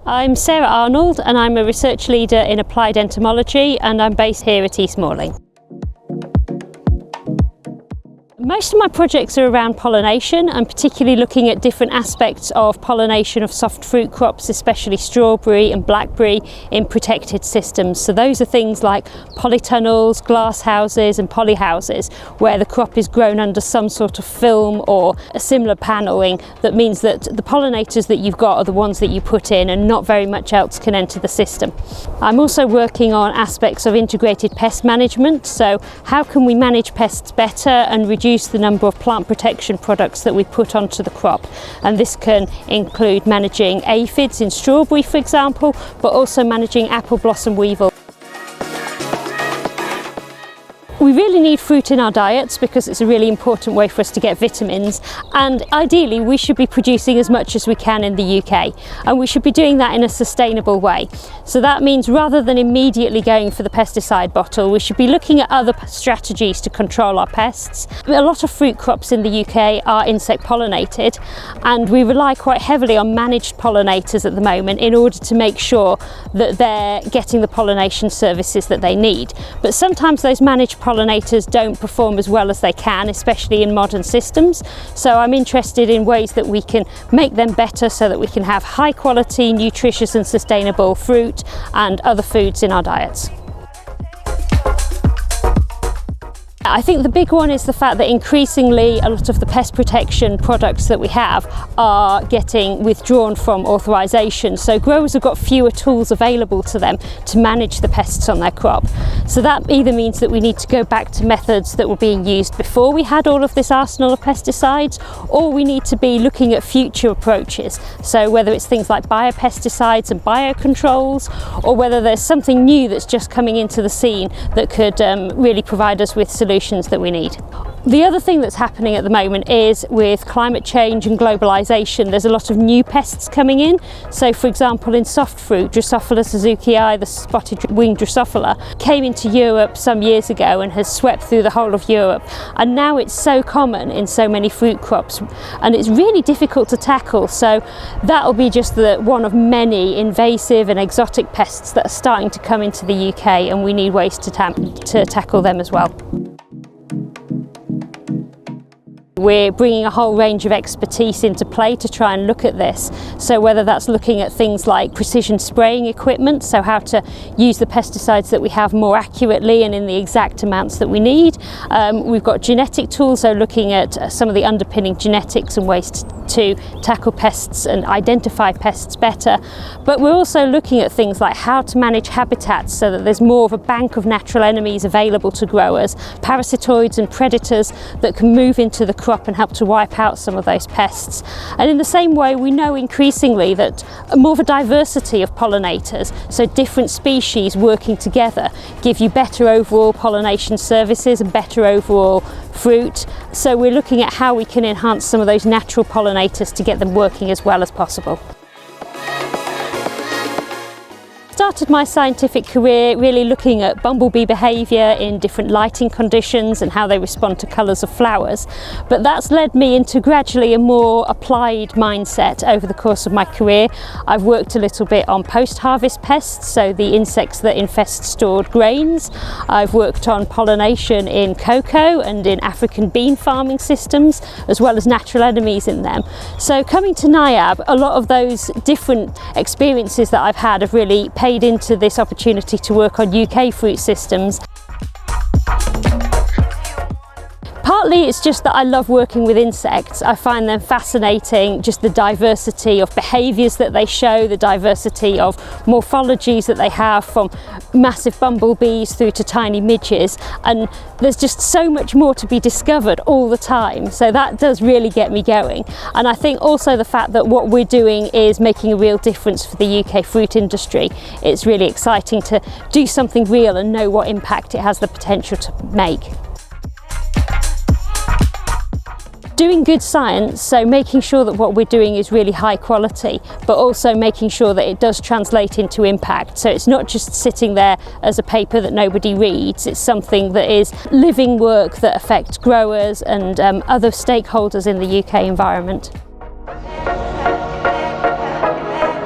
I'm Sarah Arnold and I'm a research leader in applied entomology, and I'm based here at East Malling. Most of my projects are around pollination. I'm particularly looking at different aspects of pollination of soft fruit crops, especially strawberry and blackberry, in protected systems. So those are things like polytunnels, glasshouses and polyhouses, where the crop is grown under some sort of film or a similar panelling that means that the pollinators that you've got are the ones that you put in and not very much else can enter the system. I'm also working on aspects of integrated pest management. So how can we manage pests better and reduce the number of plant protection products that we put onto the crop? And this can include managing aphids in strawberry, for example, but also managing apple blossom weevil. We really need fruit in our diets because it's a really important way for us to get vitamins, and ideally we should be producing as much as we can in the UK, and we should be doing that in a sustainable way. So that means rather than immediately going for the pesticide bottle, we should be looking at other strategies to control our pests. A lot of fruit crops in the UK are insect pollinated, and we rely quite heavily on managed pollinators at the moment in order to make sure that they're getting the pollination services that they need. But sometimes those managed pollinators don't perform as well as they can, especially in modern systems. So I'm interested in ways that we can make them better so that we can have high quality, nutritious and sustainable fruit and other foods in our diets. I think the big one is the fact that increasingly a lot of the pest protection products that we have are getting withdrawn from authorisation. So growers have got fewer tools available to them to manage the pests on their crop. So that either means that we need to go back to methods that were being used before we had all of this arsenal of pesticides, or we need to be looking at future approaches. So whether it's things like biopesticides and biocontrols, or whether there's something new that's just coming into the scene that could really provide us with solutions that we need. The other thing that's happening at the moment is with climate change and globalisation, there's a lot of new pests coming in. So for example, in soft fruit, Drosophila suzuki'i, the spotted winged Drosophila, came into Europe some years ago and has swept through the whole of Europe. And now it's so common in so many fruit crops and it's really difficult to tackle. So that'll be just one of many invasive and exotic pests that are starting to come into the UK, and we need ways to tackle them as well. We're bringing a whole range of expertise into play to try and look at this. So whether that's looking at things like precision spraying equipment, so how to use the pesticides that we have more accurately and in the exact amounts that we need. We've got genetic tools, so looking at some of the underpinning genetics and ways to tackle pests and identify pests better. But we're also looking at things like how to manage habitats so that there's more of a bank of natural enemies available to growers, parasitoids and predators that can move into the crop and help to wipe out some of those pests. And in the same way, we know increasingly that more of a diversity of pollinators, so different species working together, give you better overall pollination services and better overall fruit. So we're looking at how we can enhance some of those natural pollinators to get them working as well as possible. Started my scientific career really looking at bumblebee behaviour in different lighting conditions and how they respond to colours of flowers, but that's led me into gradually a more applied mindset over the course of my career. I've worked a little bit on post-harvest pests, so the insects that infest stored grains. I've worked on pollination in cocoa and in African bean farming systems, as well as natural enemies in them. So coming to Niab, a lot of those different experiences that I've had have really paid into this opportunity to work on UK fruit systems. Partly it's just that I love working with insects. I find them fascinating, just the diversity of behaviours that they show, the diversity of morphologies that they have, from massive bumblebees through to tiny midges, and there's just so much more to be discovered all the time. So that does really get me going. And I think also the fact that what we're doing is making a real difference for the UK fruit industry. It's really exciting to do something real and know what impact it has the potential to make. Doing good science, so making sure that what we're doing is really high quality, but also making sure that it does translate into impact. So it's not just sitting there as a paper that nobody reads, it's something that is living work that affects growers and other stakeholders in the UK environment.